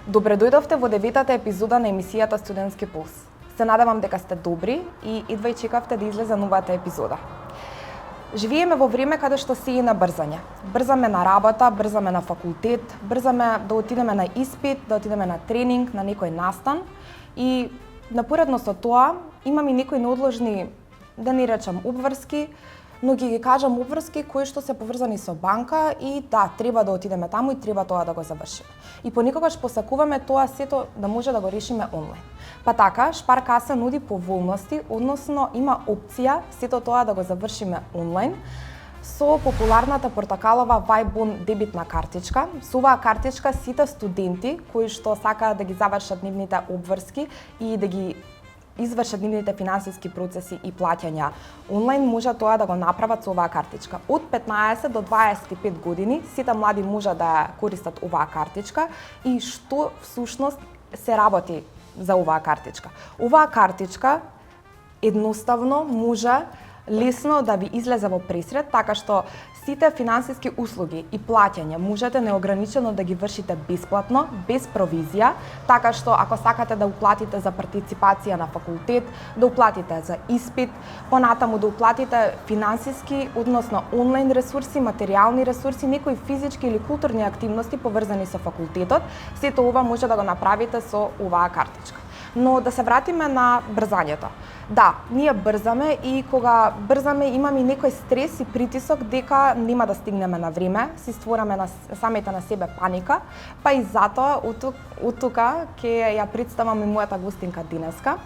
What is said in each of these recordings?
Добре дојдовте во 9-та епизода на емисијата Студентски пулс. Се надевам дека сте добри и едва чекавте да излезе новата епизода. Живееме во време каде што се и на брзање. Брзаме на работа, брзаме на факултет, брзаме да отидеме на испит, да отидеме на тренинг, на некој настан и напоредно со тоа имам и некои неодложни, да не речам обврски, но ги кажам обврски кои што се поврзани со банка и да, треба да отидеме таму и треба тоа да го завршиме. И понекогаш посакуваме тоа сето да може да го решиме онлайн. Па така, Шпаркаса нуди поволности, односно има опција сето тоа да го завршиме онлайн со популарната портокалова Vibon дебитна картичка. Со оваа картичка сите студенти кои што сакаат да ги завршат нивните обврски и да ги извршат нивните финансиски процеси и плаќања онлайн, може тоа да го направат со оваа картичка. Од 15 до 25 години сите млади може да користат оваа картичка и што всушност се работи за оваа картичка. Оваа картичка едноставно може лесно да ви излезе во пресред, така што сите финансиски услуги и плаќања можете неограничено да ги вршите бесплатно, без провизија, така што ако сакате да уплатите за партиципација на факултет, да уплатите за испит, понатаму да уплатите финансиски, односно онлайн ресурси, материјални ресурси, некои физички или културни активности поврзани со факултетот, сето ова може да го направите со оваа картичка. Но да се вратиме на брзањето. Да, ние брзаме и кога брзаме имаме и некој стрес и притисок дека нема да стигнеме на време, си створаме на самите на себе паника, па и затоа од тука ќе ја представам и мојата гостинка денеска,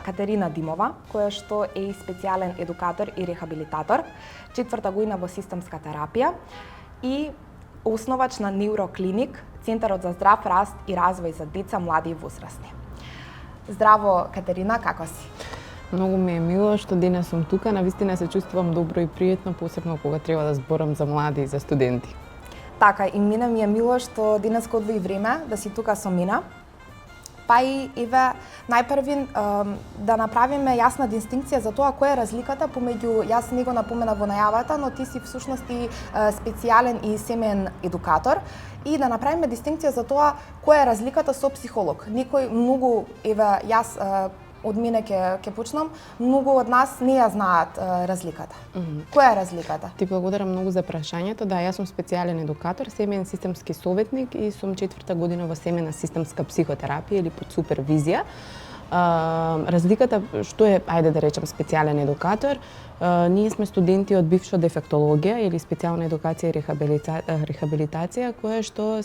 Катерина Димова, која што е и специјален едукатор и рехабилитатор, 4-та година во системска терапија и основач на Неуроклиник, Центарот за здрав раст и развој за деца, млади и возрастни. Здраво, Катерина, како си? Многу ми е мило што денес сум тука, навистина се чувствувам добро и пријатно, посебно кога треба да зборам за млади и за студенти. Така, и мене ми е мило што денеска одвои време да си тука со мене. Па и еве најпрви да направиме јасна дистинкција за тоа која е разликата помеѓу, јас не го напоменав во најавата, но ти си всушност и специјален и семеен едукатор, и да направиме дистинкција за тоа која е разликата со психолог. Некој многу, еве јас од мене ќе почнам, многу од нас не ја знаат разликата. Која е разликата? Ти благодарам многу за прашањето. Да, јас сум специјален едукатор, семеен системски советник и сум 4-та година во семејна системска психотерапија или под супервизија. Разликата што е, ајде да речам, специјален едукатор, ние сме студенти од бивша дефектологија или специјална едукација и рехабилитација, која што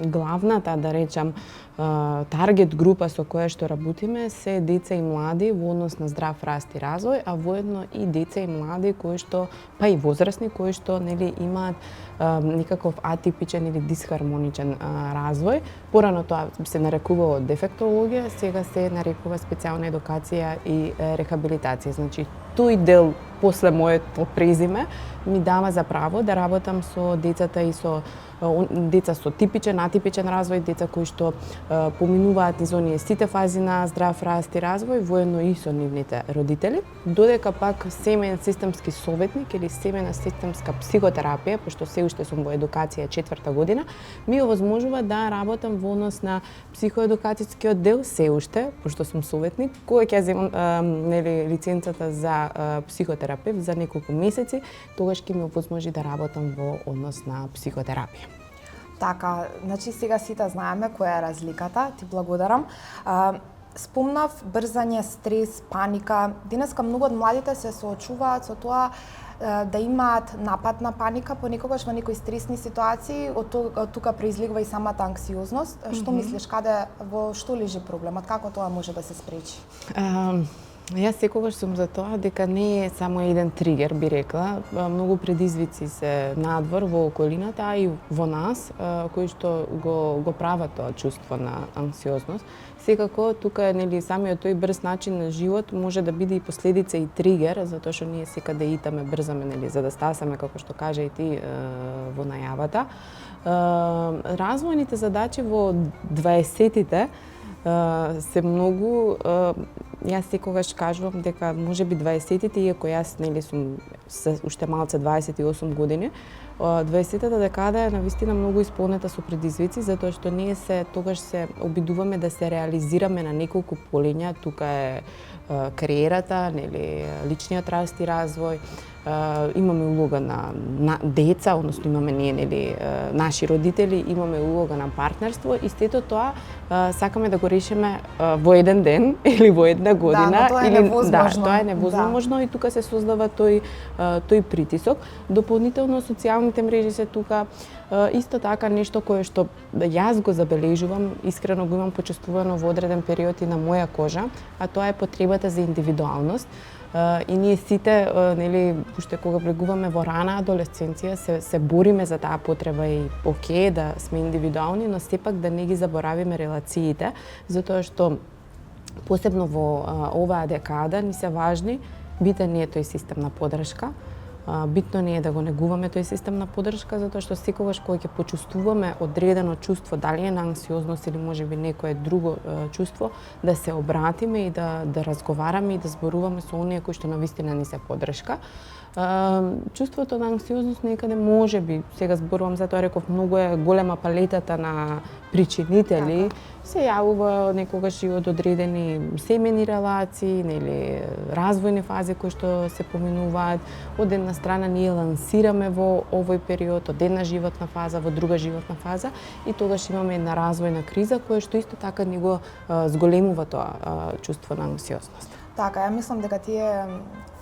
главната, да речам, таргет група со која што работиме се деца и млади во однос на здрав раст и развој, а воедно и деца и млади кои што, па и возрастни кои што нели имаат некаков атипичен или дисхармоничен развој. Порано тоа се нарекувало дефектологија, сега се нарекува специјална едукација и рехабилитација. Значи, тој дел после моето презиме ми дава за право да работам со децата и со деца со типичен, атипичен развој, деца кои што поминуваат низ оние сите фази на здрав раст и развој, воедно и со нивните родители, додека пак семеен системски советник или семејна системска психотерапија, пошто се уште сум во едукација 4-та година, ми овозможува да работам во однос на психоедукацијскиот дел се уште, пошто сум советник, кога ќе земам нели лиценцата за психотерапевт за неколку месеци, тогаш ќе ми овозможи да работам во однос на психотерапија. Така, значи сега сите знаеме која е разликата, ти благодарам. Спомнав брзање, стрес, паника. Денеска многу од младите се соочуваат со тоа да имаат напад на паника понекогаш во некои стресни ситуации, од тука произлегува и самата анксиозност. Што мислиш, каде, во што лежи проблемот, како тоа може да се спречи? Јас секогаш сум за тоа дека не е само еден тригер, би рекла. Многу предизвици се надвор во околината, а и во нас, кои што го прават тоа чувство на анксиозност. Секако, тука нели самиот тој брз начин на живот може да биде и последица и тригер, затоа што ние секаде итаме, брзаме, нели, за да стасаме, како што кажа и ти во најавата. Развојните задачи во 20-тите се многу Јас секогаш кажувам дека можеби 20-тите, иако јас нели сум уште малце 28 години, 20-тата декада е навистина многу исполнета со предизвици, затоа што ние тогаш се обидуваме да се реализираме на неколку полиња. Тука е кариерата, нели, личниот раст и развој, имаме улога на деца, односно имаме ние, нели, наши родители, имаме улога на партнерство и сето тоа сакаме да го решиме во еден ден или во една година. Да, но тоа е невозможно. Да, тоа е невозможно и тука се создава тој притисок. Дополнително социјалните мрежи се тука. Исто така нешто кое што јас го забележувам, искрено го имам почувствувано во одреден период и на моја кожа, а тоа е потребата за индивидуалност. И ние сите, нели, уште кога влегуваме во рана адолесценција, се бориме за таа потреба и окей да сме индивидуални, но сепак да не ги заборавиме релациите, затоа што посебно во оваа декада ни се важни, битен е тој систем на поддршка. Битно не е да го негуваме тој систем на поддршка, затоа што секогаш кога ќе почувствуваме одредено чувство, дали е на анксиозност или можеби некое друго чувство, да се обратиме и да разговараме и да зборуваме со оние кои што навистина ни се поддршка. Чувството на анксиозност некаде можеби, сега зборувам за тоа, реков, многу е голема палетата на причинители, се јавува некогаш и од одредени семени релации, нели, развојни фази кои што се поминуваат. Од една страна ние лансираме во овој период, од една животна фаза во друга животна фаза и тогаш имаме една развојна криза која што исто така ни го зголемува тоа чувство на анксиозност. Така, ја мислам дека тие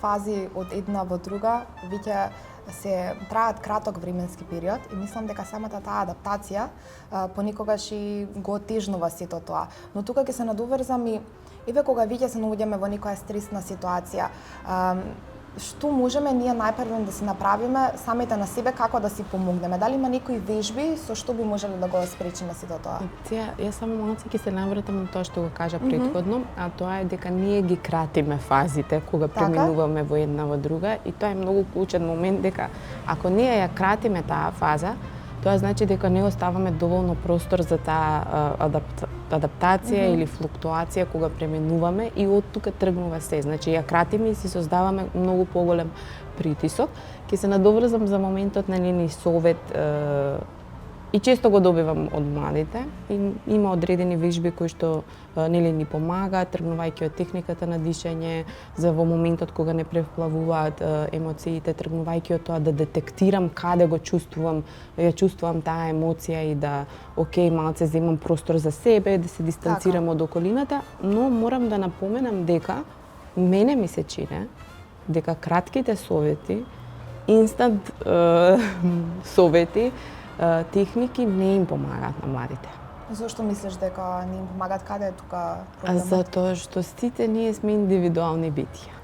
фази од една во друга веќе се траат краток временски период и мислам дека самата таа адаптација поникогаш и го отежнува сето тоа. Но тука ќе се надоврзам и еве кога веќе се наоѓаме во некоја стресна ситуација, што можеме ние најпрво да си направиме самите на себе, како да си помогнеме? Дали има некои вежби со што би можеле да го спречиме сето тоа? Јас само малку ќе се навратам на тоа што го кажа претходно, а тоа е дека ние ги кратиме фазите кога преминуваме во една во друга и тоа е многу клучен момент дека ако ние ја кратиме таа фаза, тоа значи дека не оставаме доволно простор за таа адаптација или флуктуација кога преминуваме и од тука тргнува се. Значи ја кратиме и си создаваме многу поголем притисок. Ќе се надоврзам за моментот на нени совет и често го добивам од младите. И има одредени вежби кои што нели ни помагаат, тргнувајќи од техниката на дишење, за во моментот кога не превплавуваат емоциите, тргнувајќи од тоа да детектирам каде го чувствувам, ја чувствувам таа емоција и да окей, малце земам простор за себе, да се дистанцирам од околината, но морам да напоменам дека мене ми се чини дека кратките совети, инстант совети, техники не им помагаат на младите. Зошто мислиш дека не им помагаат? Каде е тука проблемот? Затоа што сите ние сме индивидуални битија.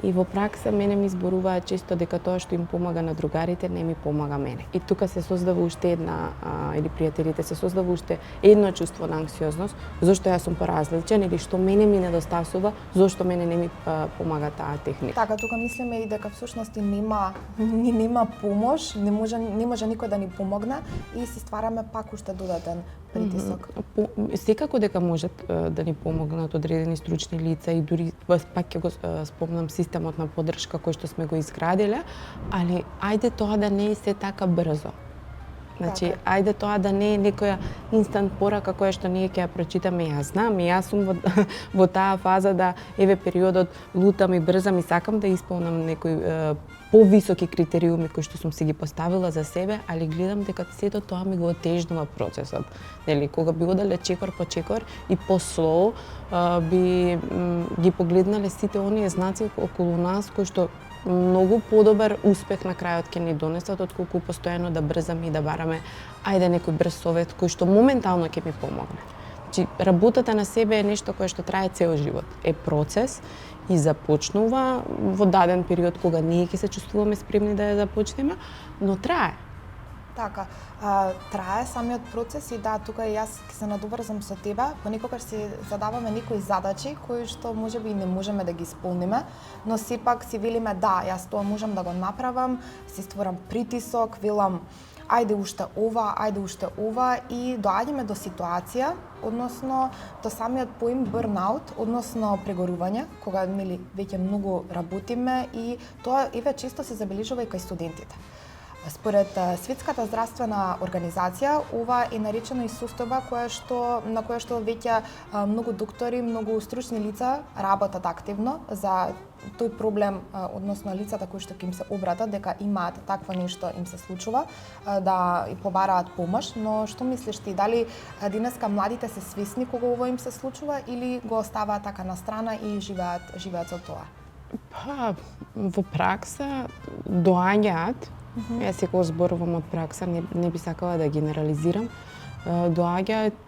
И во пракса мене ми зборуваат често дека тоа што им помага на другарите не ми помага мене. И тука се создава уште една, или пријателите, се создава уште едно чувство на анксиозност, зошто јас сум поразличен или што мене ми недостасува, зошто мене не ми помага таа техника. Така, тука мислиме и дека всушност нема помош, не може никој да ни помогне и си ствараме пак уште додатен притисок. Секако дека можат да ни помогнат одредени стручни лица и дури пак ќе го спомнам системот на поддршка кој што сме го изградиле, али ајде тоа да не е се така брзо. Значи, ајде тоа да не е некоја инстант порака која што ние ќе ја прочитаме. Јас знам, и јас сум во таа фаза да еве периодот лутам и брзам и сакам да исполнам некои повисоки критериуми кои што сум си ги поставила за себе, али гледам дека сето тоа ми го отежнува процесот. Нели, кога би оделе чекор по чекор и по-слоу, би ги погледнале сите оние знаци околу нас кои што многу подобар успех на крајот ќе ни донесат отколку постојано да брзаме и да бараме ајде некој брз совет кој што моментално ќе ми помогне. Значи, работата на себе е нешто кое што трае цел живот. Е процес и започнува во даден период кога ние ќе се чувствуваме спремни да ја започнеме, но трае. Така, трае самиот процес и да, тука и јас ќе се надоврзам со тебе. Понекогаш си задаваме некои задачи кои што можеби и не можеме да ги исполниме, но сепак си велиме да, јас тоа можам да го направам, си створам притисок, велам ајде уште ова и доаѓаме до ситуација, односно до самиот поим burnout, односно прегорување, кога нели веќе многу работиме и тоа често се забележува и кај студентите. Според Светската здравствена организација, ова е наречено и состојба на која што веќе многу доктори, многу стручни лица работат активно за тој проблем, односно лицата кои што ќе им се обратат дека имаат такво нешто им се случува, да и побараат помош, но што мислиш ти, дали денеска младите се свесни кога ова им се случува или го оставаат така на страна и живеат со тоа? Па, во пракса доаѓаат. Јас секогаш зборувам од пракса, не би сакала да генерализирам. Доаѓаат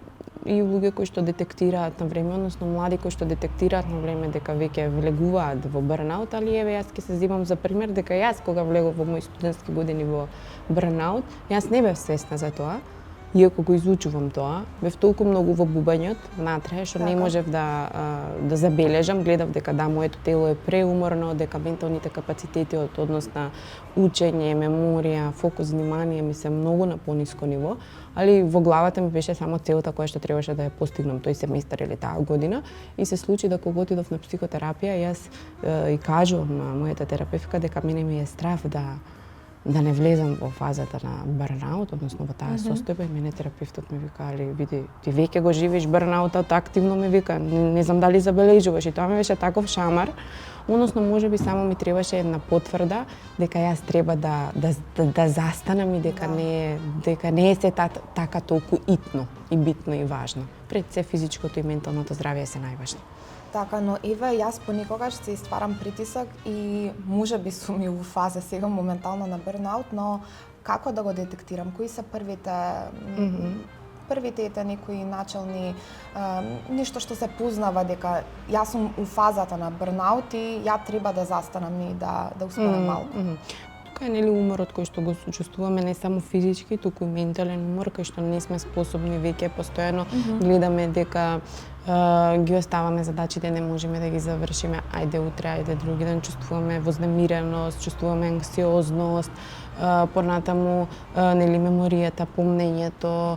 и луѓе кои што детектираат на време, односно млади кои што детектираат на време дека веќе влегуваат во бурнаут, али еве јас ќе се земам за пример дека јас кога влегов во мои студентски години во бурнаут, јас не бев свесна за тоа. Иако го изучувам тоа, бев толку многу во бубањот натре, што не можев да забележам, гледав дека да, моето тело е преуморно, дека менталните капацитети од однос на учење, меморија, фокус, внимание ми се многу на пониско ниво, али во главата ми беше само целта која што требаше да ја постигнам тој семестар или таа година и се случи да кога отидов на психотерапија, јас и кажувам на мојата терапевтка дека мене ми е страв да не влезам во фазата на бурнаут, односно во таа состојба, и мене терапевтот ми вика, али види, ти веќе го живееш бурнаутот, активно ми вика, не знам дали забележуваш, и тоа ми беше таков шамар, односно можеби само ми требаше една потврда дека јас треба да застанам и дека не е се така толку итно и битно и важно. Пред се физичкото и менталното здравје се најважни. Така, но еве јас понекогаш се стварам притисок и можеби сум и во фаза сега моментално на бурнаут, но како да го детектирам? Кои се првите некои начални нешто што се познава дека јас сум у фазата на бурнаут и ја треба да застанам и да успорам малку? Тука е нели уморот кој што го чувствуваме не само физички, туку и ментален умор кој што не сме способни веќе постојано гледаме дека ги оставаме задачите, не можеме да ги завршиме, ајде утре, ајде други ден, чувствуваме вознемиреност, чувствуваме анксиозност, понатаму нели меморијата, помнењето,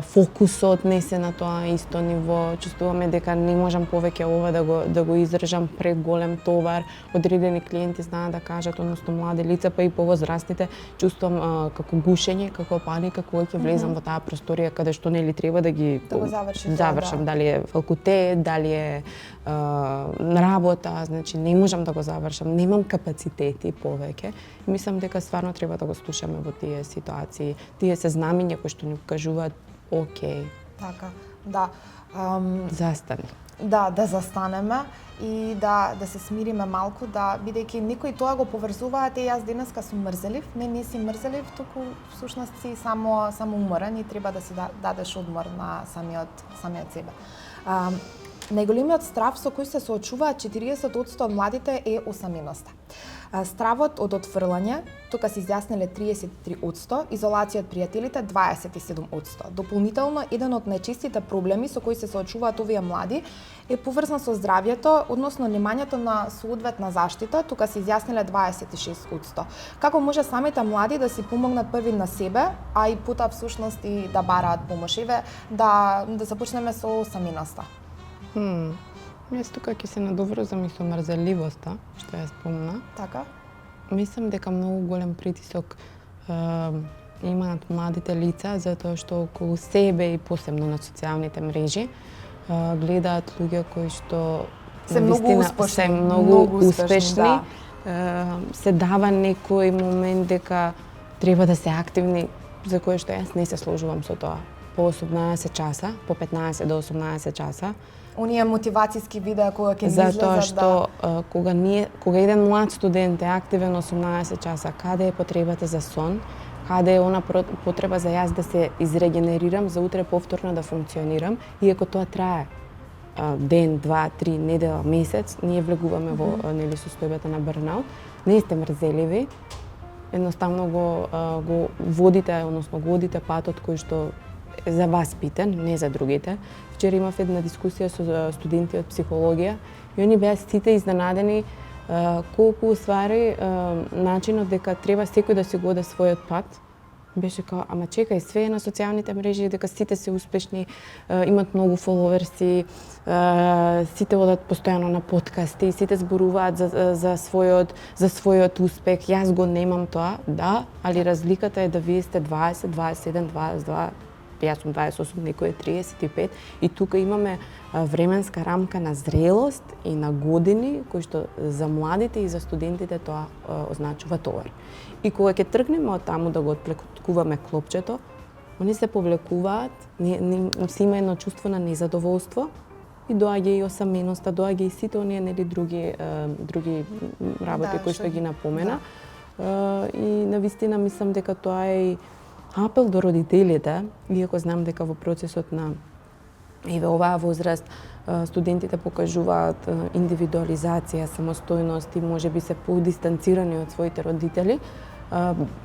фокусот не се на тоа исто ниво, чувствуваме дека не можам повеќе ова да го издржам преголем товар. Одредени клиенти знаат да кажат, односно млади лица, па и повозрастните, чувствувам како гушење, како паника кога ќе влезам во таа просторија каде што нели треба да ги завршам, дали е факултет, дали е работа, значи не можам да го завршам, немам капацитети повеќе. Мислам дека стварно треба да го слушаме во тие ситуации. Тие се знамиња кои што ни кажуваат окей. Така, да. Застани. Да застанеме и да се смириме малку, бидејќи некои тоа го поврзуваат, јас денеска сум мрзелив, не си мрзелив, туку всушност си само уморен и треба да си дадеш одмор на самиот себе. Најголемиот страв со кој се соочуваат 40% од младите е осаменоста. Стравот од отфрлање, тука се изјасниле 33%, изолација од пријателите 27%. Дополнително, еден од најчестите проблеми со кои се соочуваат овие млади е поврзан со здравјето, односно немањето на соодветна заштита, тука се изјасниле 26%. Како може самите млади да си помогнат први на себе, а и потоа всушност и да бараат помош? Еве да започнеме со осаменоста. Јас тука ќе се надоврзам и со мрзеливоста, што ја спомна. Така? Мислам дека многу голем притисок имаат младите лица затоа што околу себе и посебно на социјалните мрежи гледаат луѓе кои што се многу успешни, се дава некој момент дека треба да се активни, за кое што јас не се сложувам со тоа. По 18 часа, по 15 до 18 часа. Оние мотивацијски видеа кога ќе излезат затоа што кога еден млад студент е активен 18 часа, каде е потребата за сон, каде е она потреба за јас да се изрегенерирам, за утре повторно да функционирам, иако тоа трае ден, два, три, недела, месец, ние влегуваме во нели состојбата на бурнаут, не сте мрзеливи, едноставно го водите патот кој што е за вас питен, не за другите. Вчера имав една дискусија со студенти од психологија и они беа сите изненадени колку уствари начинот дека треба секој да си го оде својот пат беше као, ама чекај, све е на социјалните мрежи, дека сите се успешни, имат многу фоловерси, сите одат постојано на подкасти, сите зборуваат за својот успех. Јас го немам тоа, да, али разликата е да вие сте 20, 27, 22, јас сум 28, некој е 35 и тука имаме временска рамка на зрелост и на години кои што за младите и за студентите тоа означува товар. И кога ќе тргнеме од таму да го отплекуваме клопчето, они се повлекуваат, си има едно чувство на незадоволство и доаѓа и осаменоста, доаѓа и сите оние нели други работи кои што ги напомена. И навистина мислам дека тоа е и апел до родителите, иако знам дека во процесот на и во оваа возраст студентите покажуваат индивидуализација, самостојност и можеби се подистанцирани од своите родители,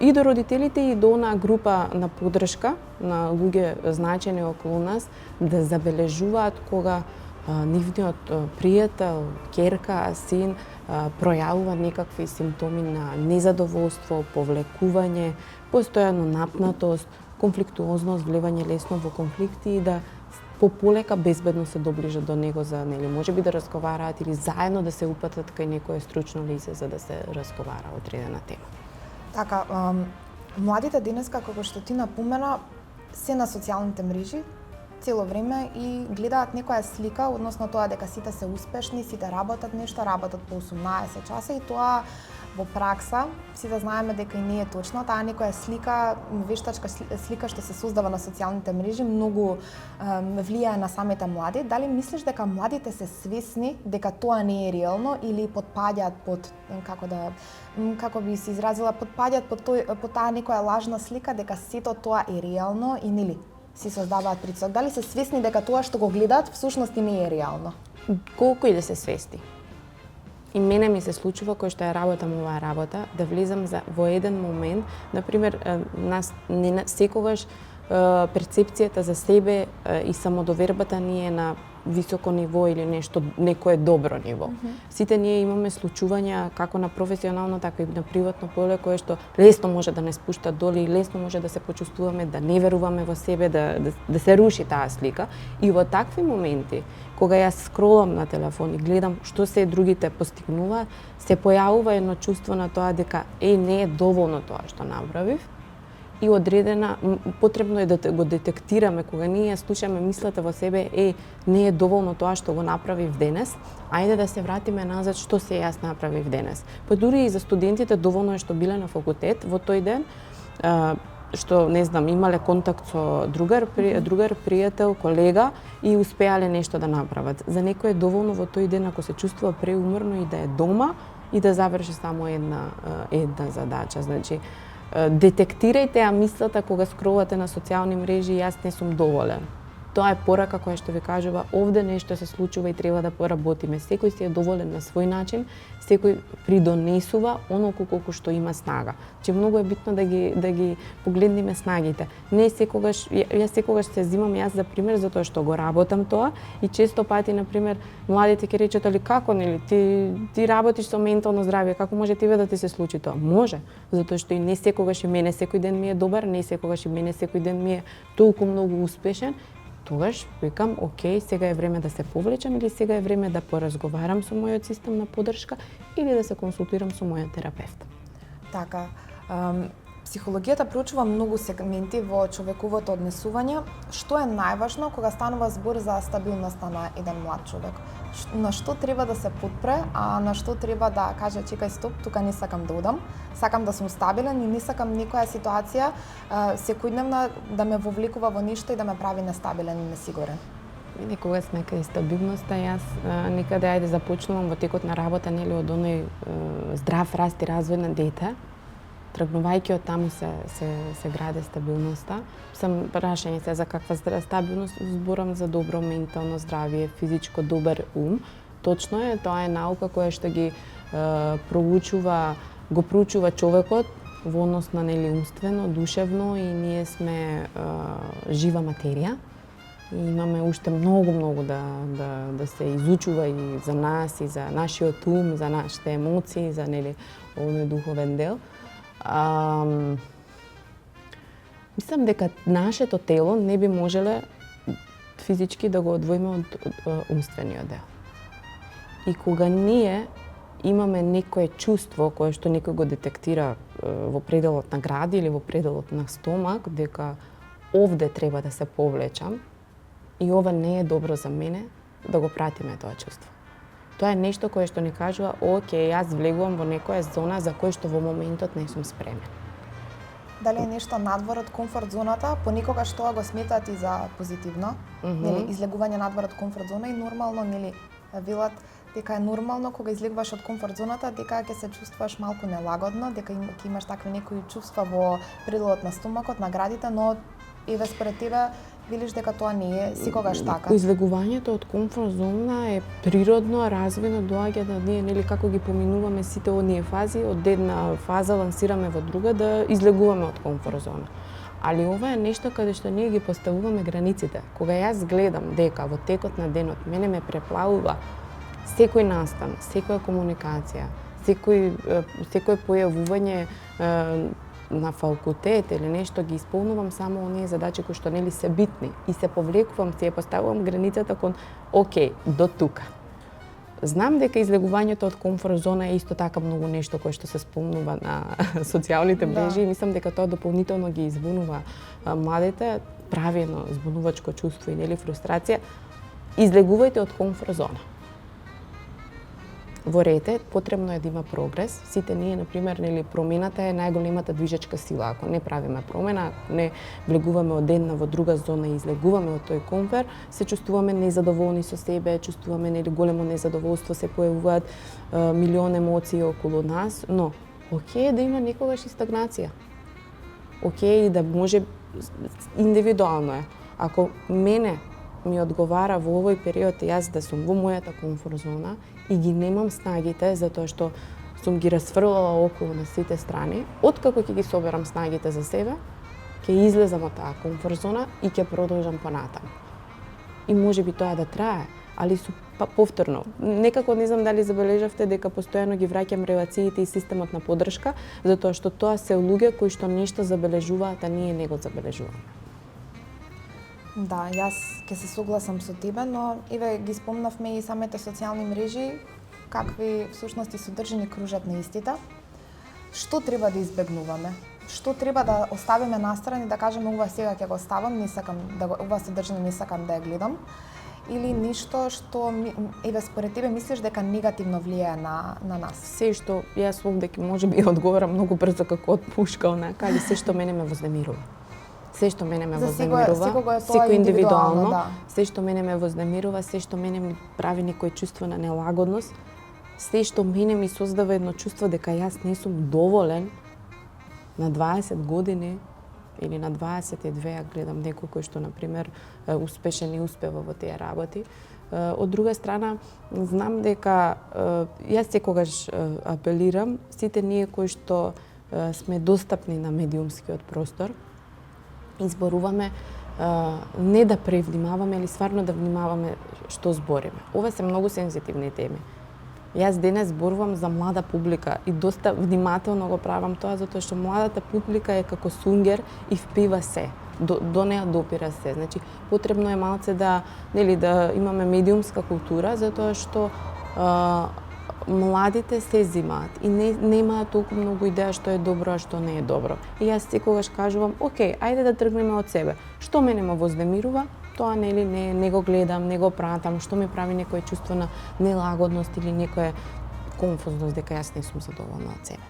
и до родителите и до онаа група на поддршка на луѓе значени околу нас да забележуваат кога нивниот пријател, ќерка, син пројавува некакви симптоми на незадоволство, повлекување, постојано напнатост, конфликтуозност, влевање лесно во конфликти и да полека безбедно се доближат до него за нели можеби да разговараат или заедно да се упатат кај некое стручно лице за да се разговара одредена тема. Така, младите денеска, како што ти напомена, се на социјалните мрежи цело време и гледаат некоја слика, односно тоа дека сите се успешни, сите работат нешто, работат по 18 часа и тоа во пракса, сите знаеме дека и не е точно, таа некоја слика, вештачка слика што се создава на социјалните мрежи, многу влијае на самите млади. Дали мислиш дека младите се свесни дека тоа не е реално или потпаѓаат под, како би се изразила, потпаѓаат под таа некоја лажна слика дека сето тоа е реално и нели си создаваат притисок? Дали се свесни дека тоа што го гледаат всушност и не е реално? Колку и да се свести. И мене ми се случува кој што ја работам оваа работа, да влезам во еден момент, например, нас секогаш перцепцијата за себе и самодовербата ни е на високо ниво или некое добро ниво. Сите ние имаме случувања како на професионално, така и на приватно поле кое што лесно може да не спушта доли и лесно може да се почувствуваме, да не веруваме во себе, да се руши таа слика. И во такви моменти, кога јас скролам на телефон и гледам што се другите постигнуваат, се појавува едно чувство на тоа дека не е доволно тоа што направив, и одредена, потребно е да го детектираме кога ние слушаме мислата во себе, не е доволно тоа што го направив денес, ајде да се вратиме назад што се јас направив денес. Па дури и за студентите доволно е што биле на факултет во тој ден, што не знам, имале контакт со другар, пријател, колега и успеале нешто да направат. За некој е доволно во тој ден ако се чувствува преуморно и да е дома и да заврши само една задача. Значи, детектирајте ја мислата кога скролате на социјални мрежи, јас не сум доволен. Тоа е порака која што ви кажува, овде нешто се случува и треба да поработиме. Секој си е доволен на свој начин, секој придонесува онолку колку што има снага. Че многу е битно да ги погледнеме снагите. Не секогаш, јас секогаш се земам јас за пример затоа што го работам тоа и често пати на пример младите ќе речат али како нели ти работиш со ментално здравје, како може тебе да ти се случи тоа? Може, затоа што и не секогаш и мене секој ден ми е добар, не секогаш и мене секој ден ми е толку многу успешен. Тогаш викам, окей, сега е време да се повлечам или сега е време да поразговарам со мојот систем на поддршка или да се консултирам со мојот терапевт. Така, психологијата проучува многу сегменти во човековото однесување. Што е најважно кога станува збор за стабилноста на еден млад човек? На што треба да се подпре, а на што треба да каже чекај стоп, тука не сакам да одам, сакам да сум стабилен и не сакам некоја ситуација секојдневна да ме вовлекува во нешто и да ме прави нестабилен и несигурен. Види, кога сме кај стабилноста, јас некаде ајде започнувам во текот на работа, нели од оној здрав раст и развој на дете. Тргнувајќи од таму се граде стабилноста. Сам прашање се за каква стабилност, зборам за добро ментално здравје, физичко добар ум. Точно е, тоа е наука која што ги го проучува човекот во однос на нели умствено, душевно и ние сме жива материја. И имаме уште многу да се изучува и за нас, и за нашиот ум, за нашите емоции, за нели овој духовен дел. Мислам дека нашето тело не би можеле физички да го одвоиме од умствениот дел. И кога ние имаме некое чувство кое што некој го детектира во пределот на гради или во пределот на стомак, дека овде треба да се повлечам и ова не е добро за мене, да го пратиме тоа чувство. Тоа е нешто кое што ни кажува, окей, јас влегувам во некоја зона за кој што во моментот не сум спремен. Дали е нешто надвор од комфорт зоната, понекогаш тоа го сметаат и за позитивно, нели, излегување надвор од комфорт зона и нормално, нели, велат дека е нормално кога излегуваш од комфорт зоната, дека ќе се чувствуваш малку нелагодно, дека ќе имаш такви некои чувства во пределот на стомакот, на градите, но еве според тебе велиш дека тоа не е секогаш така. Излегувањето од комфорт зона е природно, развино, доаѓа да ние, нели, како ги поминуваме сите оние фази, од една фаза лансираме во друга да излегуваме од комфорт зона. Али ова е нешто каде што ние ги поставуваме границите. Кога јас гледам дека во текот на денот мене ме преплавува секој настан, секоја комуникација, секој појавување на факултет или нешто, ги исполнувам само оние задачи кои што нели се битни и се повлекувам, си ја поставувам границата кон окей, до тука. Знам дека излегувањето од комфорт зона е исто така многу нешто кое што се спомнува на социјалните мрежи и мислам дека тоа дополнително ги избунува младите, прави едно збунувачко чувство и нели фрустрација. Излегувајте од комфорт зона. Во рете, потребно е да има прогрес. Сите ние, например, нели, промената е најголемата движечка сила. Ако не правиме промена, ако не влегуваме од една во друга зона и излегуваме од тој комфорт, се чувствуваме незадоволни со себе, чувствуваме нели големо незадоволство, се појавуваат милион емоции околу нас, но окей да има некогаш и стагнација. Окей да може индивидуално е. Ако мене ми одговара во овој период јас да сум во мојата комфорт зона и ги немам снагите затоа што сум ги расфрлала околу на сите страни, откако ќе ги соберам снагите за себе, ќе излезам од таа комфорт зона и ќе продолжам понатаму. И може би тоа да трае, али повторно, некако не знам дали забележавте дека постојано ги враќам релациите и системот на поддршка, затоа што тоа се луѓе кои што нешто забележуваат, а ние не го забележуваме. Да, јас ќе се согласам со тебе, но еве ги спомнавме и самите социјални мрежи, какви всушности содржини кружат на истите. Што треба да избегнуваме? Што треба да оставиме настрани, да кажеме ова сега ќе го оставам, не сакам да ова содржина не сакам да ја гледам, или ништо што еве според тебе мислиш дека негативно влијае на нас? Се што јас овде можеби одговарам многу брзо како од пушка онака, али се што мене ме вознемирува. Се што мене ме вознемирува, секој индивидуално, да. Се што мене ме вознемирува, се што мене ми прави некој чувство на нелагодност, се што мене ми создава едно чувство дека јас не сум доволен на 20 години или на 22, ја гледам некој кој што, например, успешен и успева во тие работи. Од друга страна, знам дека јас секогаш апелирам сите ние кои што сме достапни на медиумскиот простор, изборуваме не да превнимаваме, или стварно да внимаваме што збориме. Ова се многу сензитивни теми. Јас денес зборувам за млада публика и доста внимателно го правам тоа, затоа што младата публика е како сунгер и впива се. До неа допира се. Значи, потребно е малце да, нели, да имаме медиумска култура, затоа што младите се зимаат и немаат толку многу идеја што е добро, а што не е добро. И јас секогаш кажувам, окей, ајде да тргнеме од себе. Што мене ме вознемирува, тоа нели не го гледам, не го пратам, што ми прави некое чувство на нелагодност или некоја конфузност дека јас не сум задоволна од себе.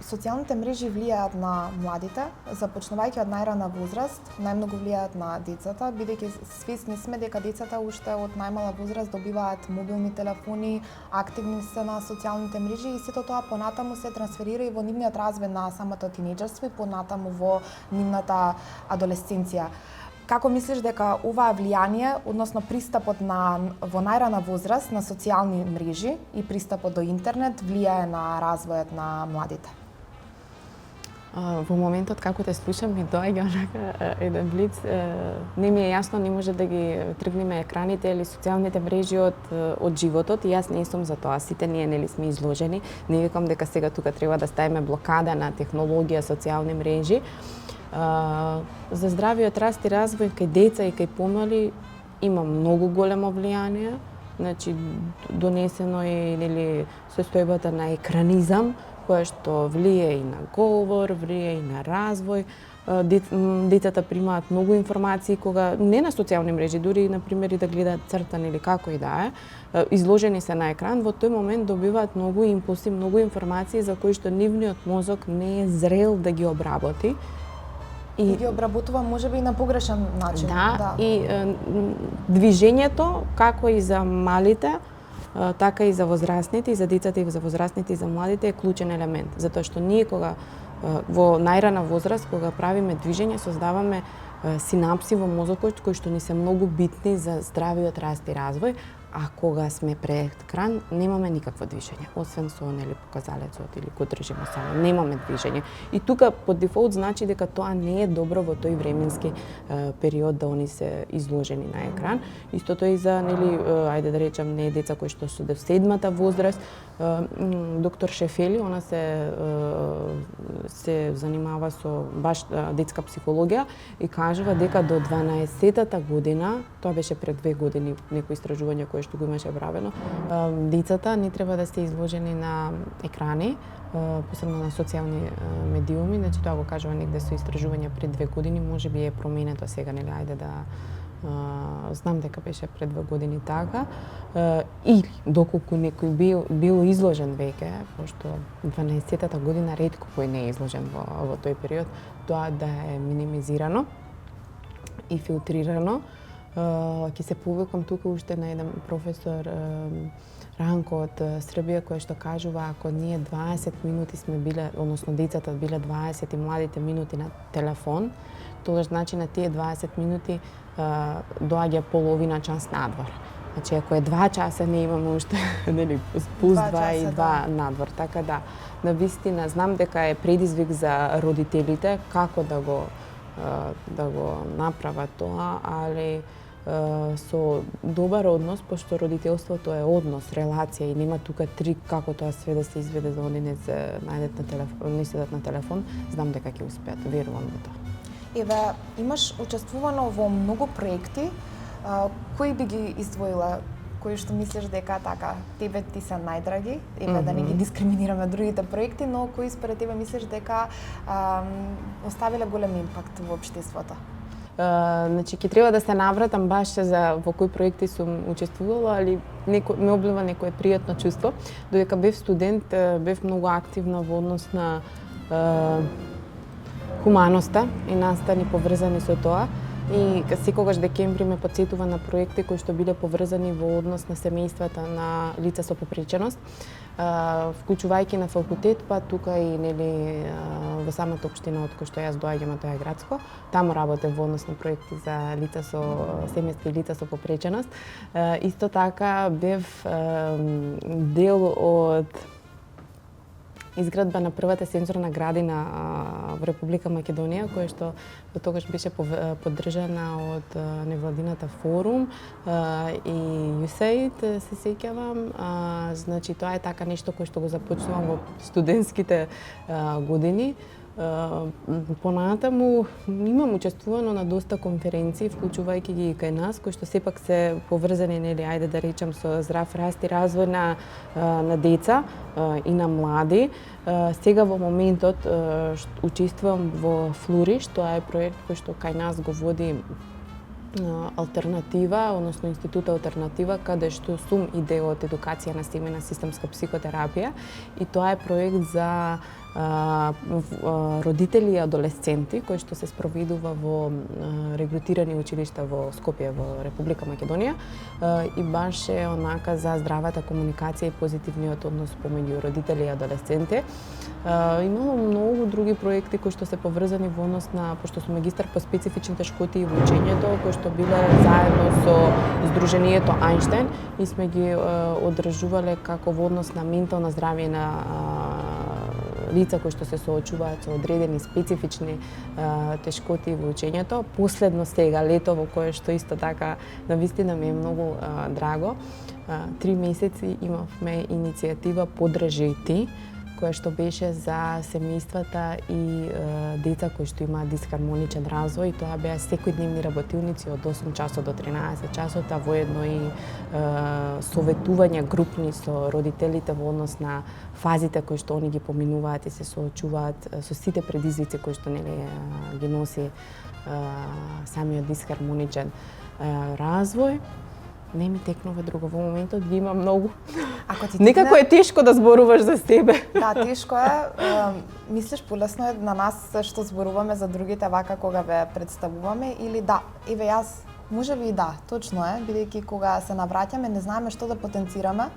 Социјалните мрежи влијаат на младите, започнувајќи од најрана возраст, најмногу влијаат на децата, бидејќи свесни сме дека децата уште од најмала возраст добиваат мобилни телефони, активни се на социјалните мрежи и сето тоа понатаму се трансферира и во нивниот развој на самото тинејџерство и понатаму во нивната адолесценција. Како мислиш дека оваа влијание, односно пристапот во најрана возраст на социјални мрежи и пристапот до интернет влијае на развојот на младите? Во моментот како те слушам ми доаѓа онака еден блиц, не ми е јасно, не може да ги тргнеме екраните или социјалните мрежи од животот и јас не сум за тоа. Сите ние нели сме изложени. Не викам дека сега тука треба да ставиме блокада на технологија, социјални мрежи. За здравиот раст и развој кај деца и кај помали има многу големо влијание. Значи донесено е нели состојбата на екранизам, која што влие и на говор, влие и на развој. Децата примаат многу информации кога не на социјални мрежи, дури на пример и да гледаат цртан или како и да е, изложени се на екран, во тој момент добиваат многу импулси, многу информации за кои што нивниот мозок не е зрел да ги обработи. И ги обработува можеби и на погрешен начин. Да, и движењето, како и за малите, така и за возрастните, и за децата, и за возрастните, и за младите е клучен елемент. Затоа што ние кога во најрана возраст, кога правиме движење, создаваме синапси во мозокот кои што ни се многу битни за здравиот раст и развој, а кога сме пред екран немаме никакво движење, освен со нели показалецот или го држиме само, немаме движење. И тука по дефолт значи дека тоа не е добро во тој временски период да они се изложени на екран. Истото и за нели ајде да речам не деца кои што се до седмата возраст, доктор Шефели, она се занимава со баш детска психологија и кажува дека до 12-тата година, тоа беше пред 2 години некои истражување кое што го имаше правено, децата не треба да се изложени на екрани, посебно на социјални медиуми, значи тоа го кажува негде со истражување пред 2 години, можеби е променето сега, нели ајде да знам дека беше пред 2 години така, или доколку некој бил изложен веќе, пошто 12-тата година ретко кој не е изложен во тој период, тоа да е минимизирано и филтрирано. Ќе се повикам тука уште на еден професор Ранко од Србија кој што кажува ако ние 20 минути сме биле, односно децата биле 20 и младите минути на телефон, тогаш значи на тие 20 минути доаѓа половина час надвор. Значи ако е 2 часа не имаме уште нели плюс 2 и 2 надвор, така да на вистина знам дека е предизвик за родителите како да го направат тоа, али со добар однос, пошто родителството е однос, релација и нема тука трик како тоа све да се изведе за они не се најдат на телефон, не седат на телефон, знам дека ќе успеат, верувам во тоа. Еве, имаш учествувано во многу проекти, кои би ги издвоила, кои што мислиш дека така тебе ти се најдраги, еве да не ги дискриминираме другите проекти, но кои според тебе мислиш дека оставиле голем импакт во општеството? Значи ќе треба да се навратам баш за во кои проекти сум учествувала, али ме облива некое пријатно чувство. Додека бев студент, бев многу активна во однос на хуманоста и настани поврзани со тоа. И секогаш декември ме потсетува на проекти кои што биле поврзани во однос на семејствата на лица со попреченост, вклучувајќи на факултет, па тука и нели во самата општина од кој што јас доаѓам, тоа е градско. Таму работев во однос на проекти за лица со семејски лица со попреченост. Исто така бев дел од изградба на првата сензорна градина во Република Македонија, која што тогаш беше поддржана од невладината форум и USAID, се сеќавам. Значи тоа е така нешто кое што го започнувам во студентските години. Понатаму имам учествувано на доста конференции, вклучувајќи ги и кај нас, кои што сепак се поврзани, нели, ајде да речам, со здрав раст и развој на деца и на млади. Сега во моментот учествувам во Флуриш, тоа е проект кој што кај нас го води Алтернатива, односно Институт Алтернатива, каде што сум и дел од едукација на семејна системска психотерапија, и тоа е проект за родители и адолесценти кои што се спроведува во регрутирани училишта во Скопје во Република Македонија, и баш е онака за здравата комуникација и позитивниот однос помеѓу родители и адолесценти. Имamo многу други проекти кои што се поврзани во однос на, пошто сум магистар по специфични тешкоти и во учењето, кои што биле заедно со Сдруженијето Ајнштајн, и сме ги одржувале како во однос на ментално здравје на лица кои што се соочуваат со одредени специфични тешкоти во учењето. Последно сега лето во кое што исто така навистина ми е многу драго. 3 месеци имавме иницијатива Подржи и ти, која што беше за семејствата и деца кои што имаат дисхармоничен развој. Тоа беа секојдневни работилници од 8 часот до 13 часот, а воедно и советувања групни со родителите во однос на фазите кои што они ги поминуваат и се соочуваат со сите предизвици кои што ги носи самиот дисхармоничен развој. Не ми текнува друго во моментот, ги има многу. Некако е тешко да зборуваш за себе. Да, тешко е. Мислиш полесно е на нас што зборуваме за другите вака кога ве представуваме или да, еве јас можеби и да, точно е, бидејќи кога се навраќаме не знаеме што да потенцираме,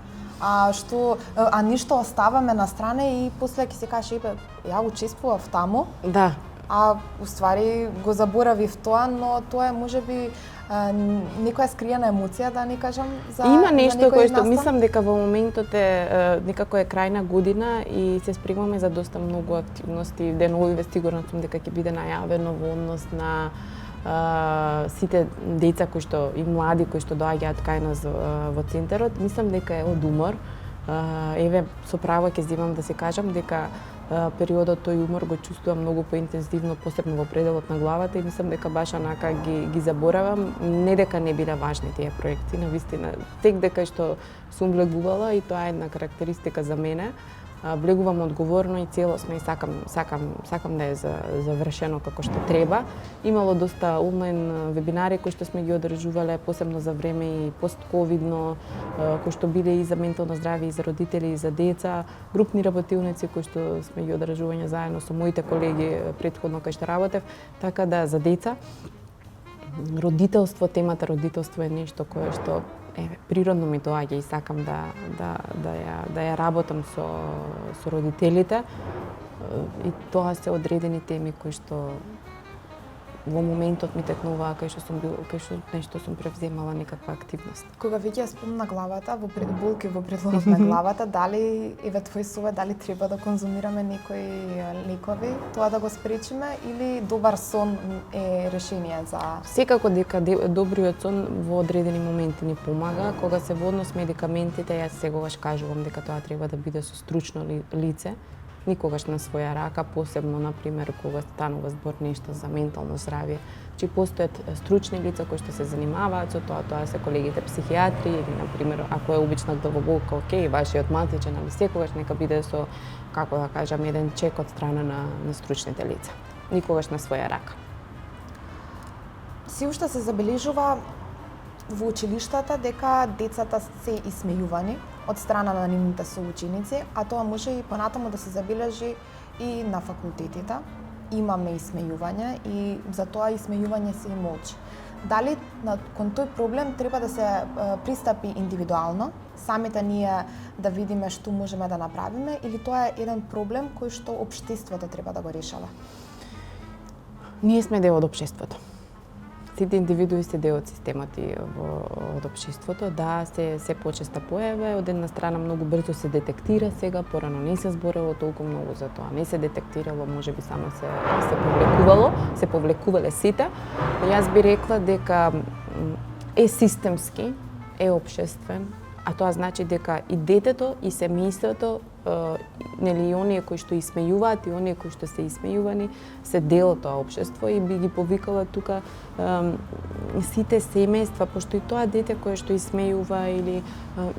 а ништо оставаме на стране и после ќе се каже ја учествував таму. Да. А уствари го заборавив тоа, но тоа е можеби некоја скриена емоција, да не кажам, за има нешто кое што настан. мислам дека во моментот некако е крајна година и се спремаме за доста многу активности. Деновиве сигурно сум дека ќе биде најавено во однос на сите деца кои што и млади кои што доаѓаат кај нас во центарот. Мислам дека е од умор. Еве со право ќе земам да се кажам дека периодот тој умор го чувствувам многу поинтензивно, посебно во пределот на главата и мислам дека баш онака ги заборавам, не дека не биле важни тие проекти, навистина тек дека што сум влегувала и тоа е една карактеристика за мене. Влегувам одговорно и целосно и сакам да е завршено како што треба. Имало доста онлайн вебинари кои што сме ги одржувале, посебно за време и постковидно, кои што биле и за ментално здравје и за родители и за деца, групни работилници кои што сме ги одржување заедно со моите колеги претходно кај што работев, така да за деца. Родителство, темата родителство е нешто кое што природно ми доаѓа и сакам да ја работам со родителите. И тоа се одредени теми кои што во моментот ми текнуваа кај што нешто сум превземала некаква активност. Кога веќе спомна главата, болки во предлогот на главата, дали еве твој совет дали треба да конзумираме некои лекови, тоа да го спречиме или добар сон е решение за Секако дека добриот сон во одредени моменти ни помага. Кога се во однос медикаментите, јас сегогаш кажувам дека тоа треба да биде со стручно лице, никогаш на своја рака, посебно, например, кога станува збор нешто за ментално здравје. Че постојат стручни лица кои што се занимаваат со тоа се колегите психијатри или, например, ако е обична главоболка, окей, вашиот мантичен, али секогаш нека биде со, како да кажам, еден чек од страна на стручните лица. Никогаш на своја рака. Си уште се забележува во училиштата дека децата се исмејувани од страна на нивните соученици, а тоа може и понатаму да се забележи и на факултетите. Имаме исмејување и за тоа исмејување се и молчи. Дали кон тој проблем треба да се пристапи индивидуално, самите ние да видиме што можеме да направиме, или тоа е еден проблем кој што општеството треба да го решава? Ние сме дел од општеството. Сите индивидуи се дел од системот и од општеството, да, се почеста појава, од една страна многу брзо се детектира сега, порано не се зборело толку многу за тоа, не се детектирало, можеби само се повлекувале сите. Јас би рекла дека е системски, е општествен, а тоа значи дека и детето и семејството, нели и оние кои што исмејуваат и оние кои што се исмејувани се дел од тоа општество и би ги повикала тука сите семејства, пошто и тоа дете кое што исмејува или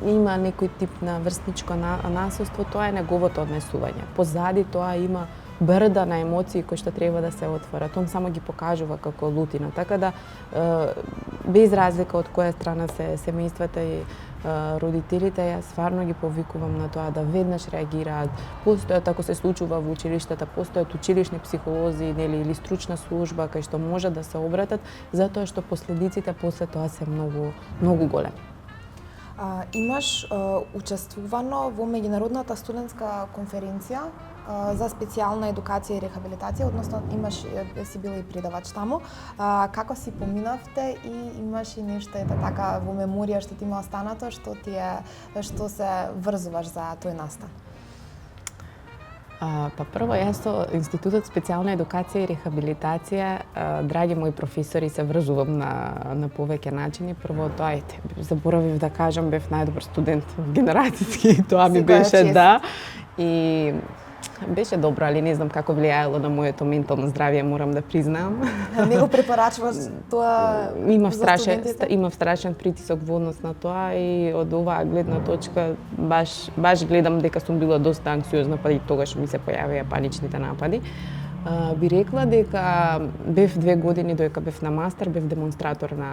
има некој тип на врсничко насилство, тоа е неговото однесување. Позади тоа има брда на емоции кои што треба да се отворат. Он само ги покажува како лутина. Така да, без разлика од која страна се семејствата и родителите, јас стварно ги повикувам на тоа да веднаш реагираат. Постојат, ако се случува во училиштата, постојат училишни психолози или стручна служба кај што може да се обратат, затоа што последиците после тоа се многу големи. Имаш учествувано во меѓународната студентска конференција за специјална едукација и рехабилитација, односно си била и предавач таму. Како си поминавте и имаш и нешто така во меморија што ти има останато, што се врзуваш за тој настан? Па прво, јас со Институтот специјална едукација и рехабилитација, драги мои професори, се врзувам на повеќе начини. Прво тоа, заборавив да кажам, бев најдобар студент генерацијски, тоа ми беше да. И беше добро, али не знам како влијаело на моето ментално здравје, морам да признаам. Не го препорачуваш тоа за студентите? Имав страшен притисок во однос на тоа и од оваа гледна точка баш гледам дека сум била доста анксиозна, па и тогаш ми се појавија паничните напади. Би рекла дека бев 2 години додека бев на мастер, бев демонстратор на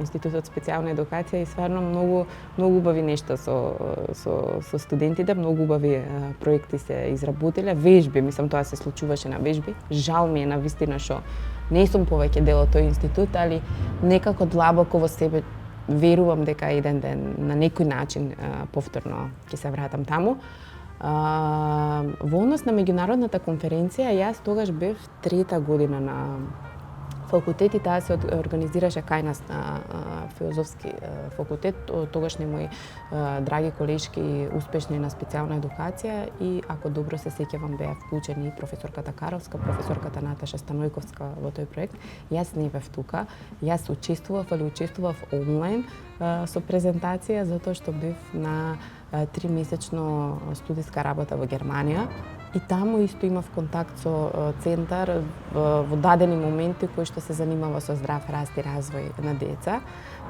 Институтот специјална едукација и стварно многу убави нешта со студентите, многу убави проекти се изработиле, вежби, мислам тоа се случуваше на вежби. Жал ми е навистина што не сум повеќе дел од тој институт, али некако длабоко во себе верувам дека еден ден на некој начин повторно ќе се вратам таму. Во однос на меѓународната конференција, јас тогаш бев 3-та година на факултет и таа се организираше кај нас на филозофски факултет, тогашни мои драги колешки успешни на специјална едукација и ако добро се сеќавам беа вклучени професорката Каровска, професорката Наташа Станојковска во тој проект. Јас не бев тука, јас учествував онлайн со презентација затоа што бев на 3-месечно студиска работа во Германија и таму исто имав контакт со центар во дадени моменти кој што се занимава со здрав раст и развој на деца.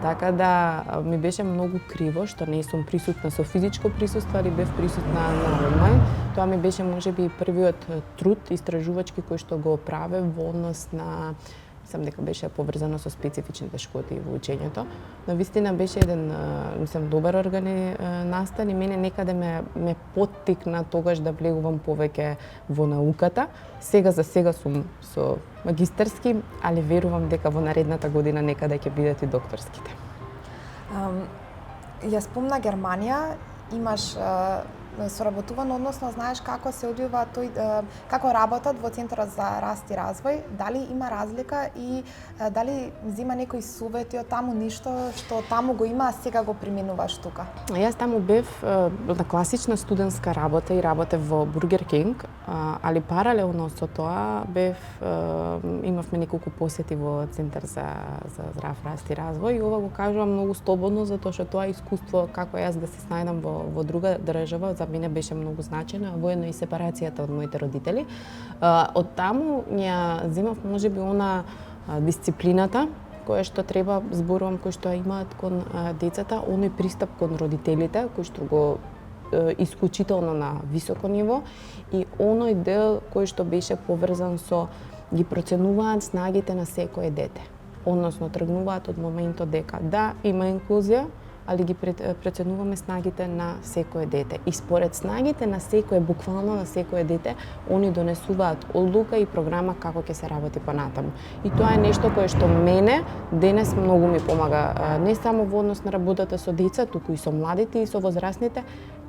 Така да ми беше многу криво што не сум присутна со физичко присуство, али бев присутна на онлайн. Тоа ми беше можеби првиот труд истражувачки кој што го правев во однос на мислам дека беше поврзано со специфичните шкоти во учењето. Но вистина беше еден добар настан и мене некаде ме поттикна тогаш да влегувам повеќе во науката. Сега сум со магистерски, али верувам дека во наредната година некаде ќе бидат и докторските. Ја спомна Германија, имаш соработувано, односно знаеш како се одвива тој, како работат во Центарот за раст и развој, дали има разлика и дали зема некои совети од таму, ништо што таму го има, а сега го применуваш тука? Јас таму бев на класична студентска работа и работев во Бургер Кинг, али паралелно со тоа имавме неколку посети во Центар за здрав раст и развој и ова го кажувам многу слободно затоа што тоа искуство како јас да се снајдам во друга држава за мене беше многу значена, воедно и сепарацијата од моите родители. Од таму ја земав можеби она дисциплината која што треба, зборувам, кој што имаат кон децата, оној пристап кон родителите, кој што го исклучително на високо ниво и оној дел кој што беше поврзан со ги проценуваат снагите на секое дете. Односно тргнуваат од моментот дека да, има инклузија, али ги преценуваме снагите на секое дете. И според снагите на секое, буквално на секое дете, они донесуваат одлука и програма како ќе се работи понатаму. И тоа е нешто кое што мене денес многу ми помага, не само во однос на работата со деца, туку и со младите и со возрастните.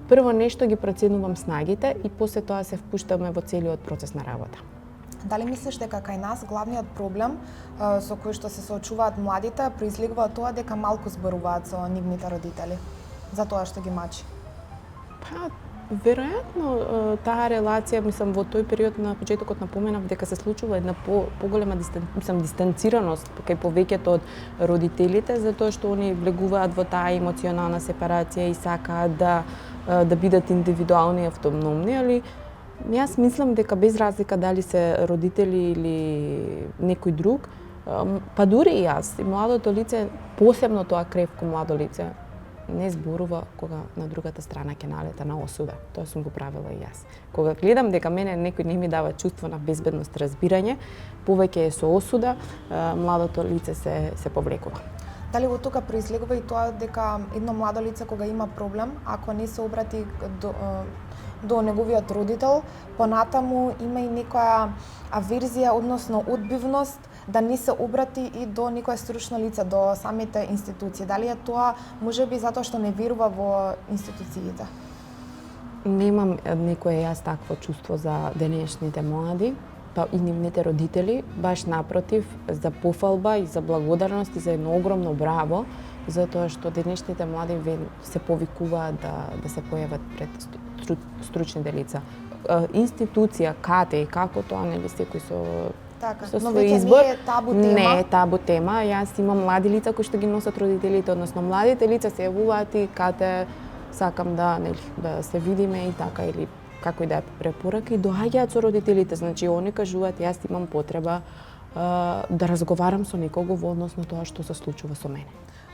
Прво нешто ги проценувам снагите и после тоа се впуштаме во целиот процес на работа. Дали мислиш дека кај нас главниот проблем со кој што се соочуваат младите произлегува од тоа дека малку зборуваат со нивните родители за тоа што ги мачи? Па, веројатно таа релација, мислам, во тој период на почетокот напоменав дека се случува една поголема дистанцираност кај повеќето од родителите затоа што они влегуваат во таа емоционална сепарација и сакаат да бидат индивидуални и автономни, али јас мислам дека без разлика дали се родители или некој друг, па дури и јас, и младото лице, посебно тоа кревко младо лице, не зборува кога на другата страна ќе налета на осуда. Тоа сум го правила и јас. Кога гледам дека мене некој не ми дава чувство на безбедност, разбирање, повеќе е со осуда, младото лице се повлекува. Дали во тука произлегува и тоа дека едно младо лице кога има проблем, ако не се обрати до неговиот родител, понатаму има и некоја аверзија, односно одбивност да не се обрати и до некоја стручно лице, до самите институции. Дали е тоа можеби затоа што не верува во институциите? Немам некое јас такво чувство за денешните млади, па и нивните родители, баш напротив, за пофалба и за благодарност и за едно огромно браво, затоа што денешните млади се повикуваат да се појават пред стручните лица. институција каде и како тоа, нели, секој Така, со но свој веќе избор. не е табу тема. Не е табу тема. Јас имам млади лица кои што ги носат родителите, односно младите лица се јавуваат и каде сакам да, нели, да се видиме и така, или како и да е препорака, и доаѓаат со родителите. Значи, они кажуваат, јас имам потреба да разговарам со некого во однос на тоа што се случува со мене.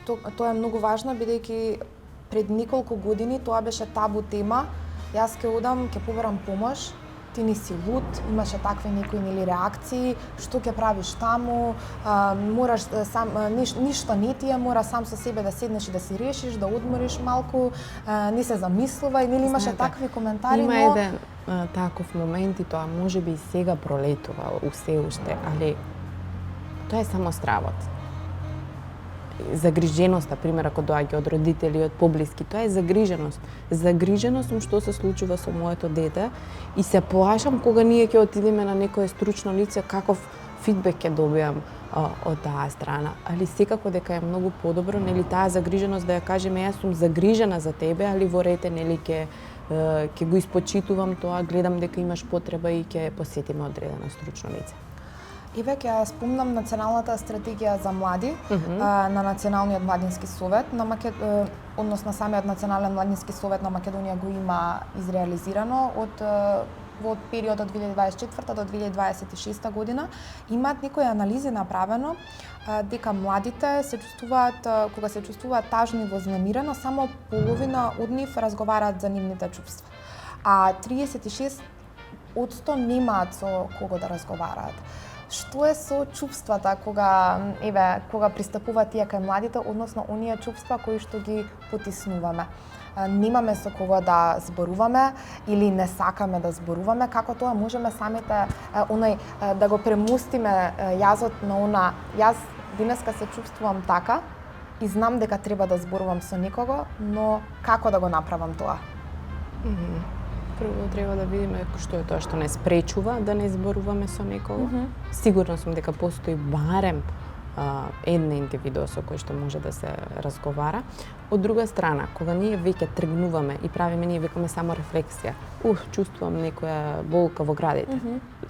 Тоа е многу важно, бидејќи пред неколку години тоа беше табу тема. Јас ќе одам, ќе побарам помош, ти не си луд, имаше такви некои нели реакции, што ќе правиш таму, мораш сам ништо не ти е, мора сам со себе да седнеш и да си решиш, да одмориш малку, не се замислувај, нели имаше такви коментари, има но еден таков момент и тоа можеби и сега пролетува усе уште, али тоа е само стравот. Загриженоста, пример, ако доаѓа од родители, од поблиски, тоа е загриженост. Загриженост сум што се случува со моето дете и се плашам кога ние ќе отидеме на некое стручно лице, каков фидбек ќе добиам од таа страна. Али секако дека е многу подобро, нели, таа загриженост да ја кажеме, јас сум загрижена за тебе, али во рете, нели, ќе го испочитувам тоа, гледам дека имаш потреба и ќе посетиме одредено стручно лице. И веќе ја спомнам националната стратегија за млади на Националниот младински совет односно самиот Национален младински совет на Македонија го има изреализирано во периодот 2024 до 2026 година. Имаат некои анализи направено дека младите се чувствуваат, кога се чувствуваат тажно и вознемирено, само половина од нив разговараат за нивните чувства, а 36% немаат со кого да разговараат. Што е со чувствата кога пристапуваат тие кај младите, односно оние чувства кои што ги потиснуваме? Немаме со кого да зборуваме или не сакаме да зборуваме, како тоа можеме самите да го премустиме јазот на она јас денеска се чувствувам така и знам дека треба да зборувам со некого, но како да го направам тоа? Прво треба да видиме што е тоа што не спречува да не зборуваме со некого. Сигурна сум дека постои барем една индивидуа со кој што може да се разговара. Од друга страна, кога ние веќе тргнуваме и правиме, ние викаме само рефлексија. Чувствувам некоја болка во градите.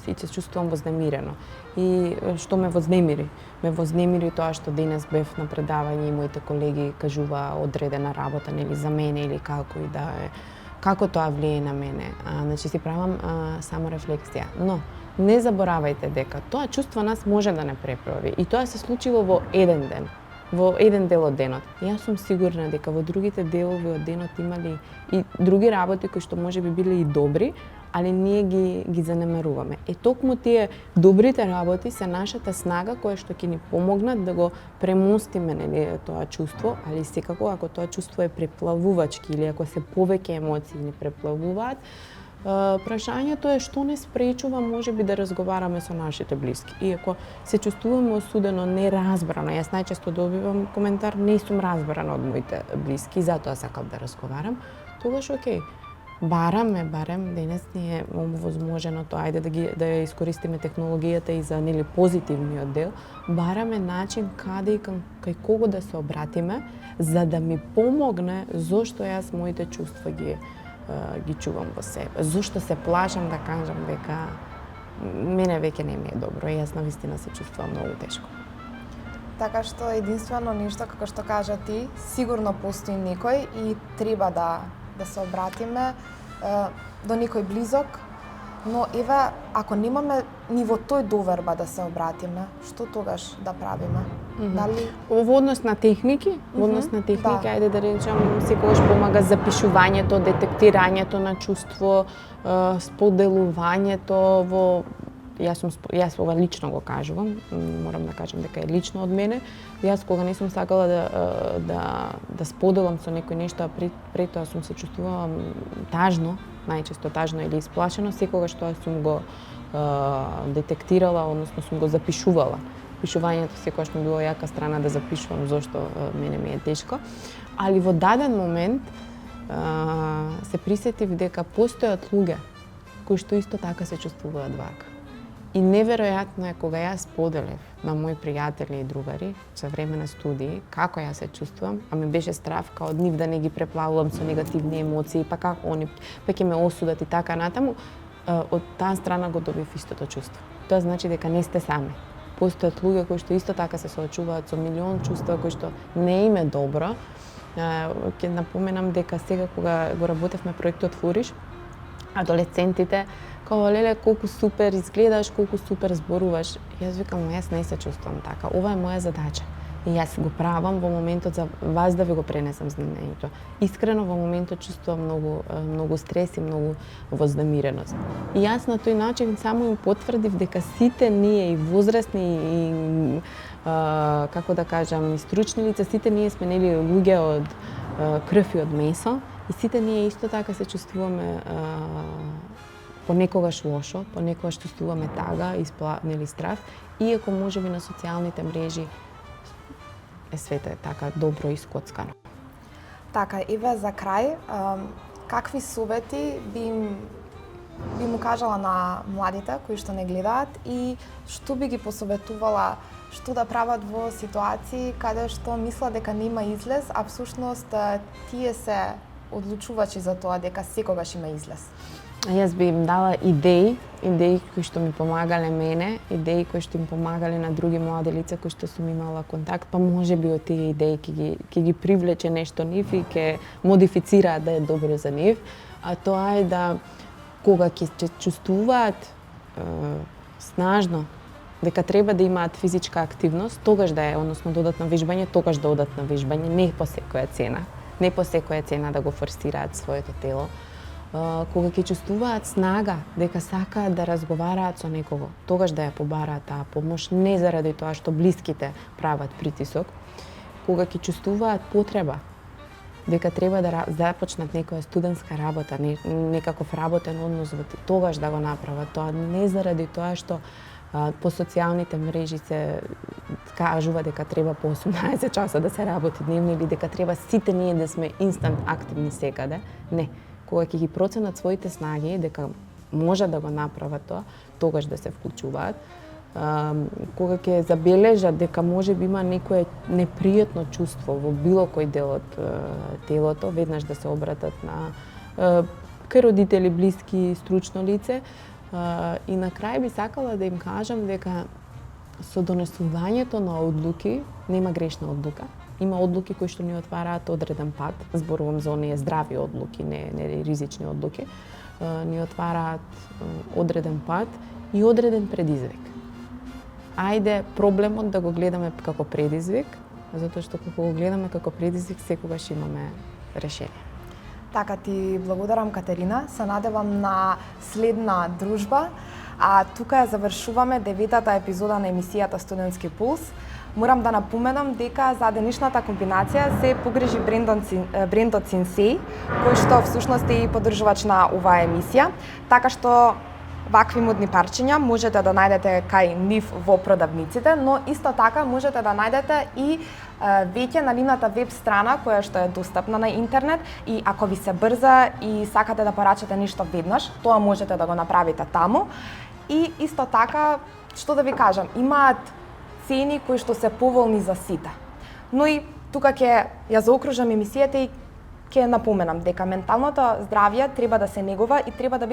И се чувствувам вознемирено. И што ме вознемири? Ме вознемири тоа што денес бев на предавање и моите колеги кажуваа одредена работа, нели, за мене или како и да е. Како тоа влие на мене? Значи си правам само рефлексија. Но не заборавајте дека тоа чувство нас може да не преправи. И тоа се случило во еден ден, во еден дел од денот. Јас сум сигурна дека во другите делови од денот имали и други работи кои што може би биле и добри, али ние ги занемаруваме. Токму тие добрите работи се нашата снага која што ќе ни помогнат да го премостиме, нели, тоа чувство, али секако ако тоа чувство е преплавувачки или ако се повеќе емоции ни преплавуваат, прашањето е што не спречува можеби да разговараме со нашите блиски. И ако се чувствуваме осудено, неразбрано, јас најчесто добивам коментар, не сум разбрана од моите блиски, затоа сакам да разговарам, тогаш окей. Барем денес ни е овозможено тоа, ајде да ја искористиме технологијата и за, нели, позитивниот дел, бараме начин каде и кај кого да се обратиме, за да ми помогне зошто јас моите чувства ги чувам во себе. Зошто се плашам да кажам дека мене веќе не ми е добро, јас навистина се чувствувам многу тешко. Така што единствено нешто, како што кажа ти, сигурно постои некој и треба да се обратиме до некој близок, но еве, ако немаме ни во тој доверба да се обратиме, што тогаш да правиме? Дали Во однос на техники, ајде да речам, секогаш помага запишувањето, детектирањето на чувство, споделувањето во Јас ова лично го кажувам, морам да кажам дека е лично од мене. Јас кога не сум сакала да споделам со некој нешто, а пред тоа сум се чувствувала тажно, најчесто тажно или исплашено, секогаш тоа сум го детектирала, односно сум го запишувала. Пишувањето секогаш ми било јака страна да запишувам зошто мене ми е тешко. Али во даден момент се присетив дека постојат луѓе кои што исто така се чувствуваат вака. И неверојатно е кога јас поделев на мои пријатели и другари за време на студии како ја се чувствувам, а ми беше страв као од нив да не ги преплавувам со негативни емоции, па како они па ќе ме осудат и така натаму. од таа страна го добив истото чувство. Тоа значи дека не сте сами. Постојат луѓе кои што исто така се соочуваат со милион чувства кои што не им е добро. Ќе напоменам дека сега кога го работевме проектот Фуриш, адолесцентите као леле колку супер изгледаш, колку супер зборуваш. Јас викам, јас не се чувствувам така. Ова е моја задача. И јас го правам во моментот за вас да ви го пренесам знаењето. Искрено во моментот чувствувам многу стрес и многу вознемиреност. И јас на тој начин само им потврдив дека сите ние и возрастни и како да кажам, и стручни лица, сите ние сме нели луѓе од крв и од месо и сите ние исто така се чувствуваме понекогаш лошо, понекогаш чувствуваме тага, нели страв, иако можеби на социјалните мрежи свете така добро искоцкано. Така, Еве, за крај, какви совети би му кажала на младите кои што не гледаат и што би ги посоветувала што да прават во ситуации каде што мислат дека нема излез, а всушност тие се одлучувачи за тоа дека секогаш има излез? Јас би им дала идеи кои што ми помагале мене, идеи кои што им помагале на други млади лица кои што сум имала контакт, па можеби од тие идеи ќе ги привлече нешто нив и ќе модифицираат да е добро за нив, а тоа е да кога ќе чувствуваат снажно дека треба да имаат физичка активност, тогаш да е, односно да одат на вежбање, тогаш да одат на вежбање, не по секоја цена. Не по секоја цена да го форсираат своето тело. Кога ќе чувствуваат снага дека сакаат да разговараат со некого, тогаш да ја побараат таа помош, не заради тоа што блиските прават притисок. Кога ќе чувствуваат потреба дека треба да започнат некоја студентска работа, некаков работен однос, тогаш да го направат тоа, не заради тоа што по социјалните мрежи се кажува дека треба по 18 часа да се работи дневно или дека треба сите ние да сме инстант активни секаде. Не. Кога ќе ги проценат своите снаги, дека може да го направат тоа, тогаш да се вклучуваат. Кога ќе забележат дека може би има некое непријатно чувство во било кој дел од телото, веднаш да се обратат на кај родители, блиски, стручно лице. И на крај би сакала да им кажам дека со донесувањето на одлуки нема грешна одлука. Има одлуки кои што ни отвараат одреден пат, зборувам за оние здрави одлуки, не ризични одлуки, ни отвараат одреден пат и одреден предизвик. Ајде проблемот да го гледаме како предизвик, затоа што кога го гледаме како предизвик, секогаш имаме решение. Така, ти благодарам, Катерина. Се надевам на следна дружба. А тука ја завршуваме 9-та епизода на емисијата Студентски пулс. Морам да напоменам дека за денешната комбинација се погрижи брендот Синсеј, кој што всушност е и поддржувач на оваа емисија, така што вакви модни парчиња можете да најдете кај нив во продавниците, но исто така можете да најдете и веќе на нивната веб страна која што е достапна на интернет и ако ви се брза и сакате да порачате нешто веднаш, тоа можете да го направите таму. И исто така, што да ви кажам, имаат цени кои што се поволни за сите. Но и тука ќе ја заокружам емисијата и ќе напоменам дека менталното здравје треба да се негува и треба да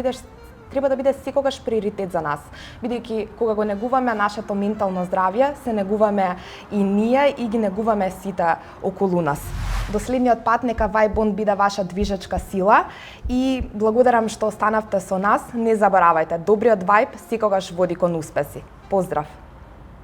биде секогаш приоритет за нас. Бидејќи кога го негуваме нашето ментално здравје, се негуваме и ние и ги негуваме сите околу нас. До следниот пат нека Вајбон биде ваша движечка сила и благодарам што останавте со нас. Не заборавајте, добриот вајб секогаш води кон успеси. Поздрав!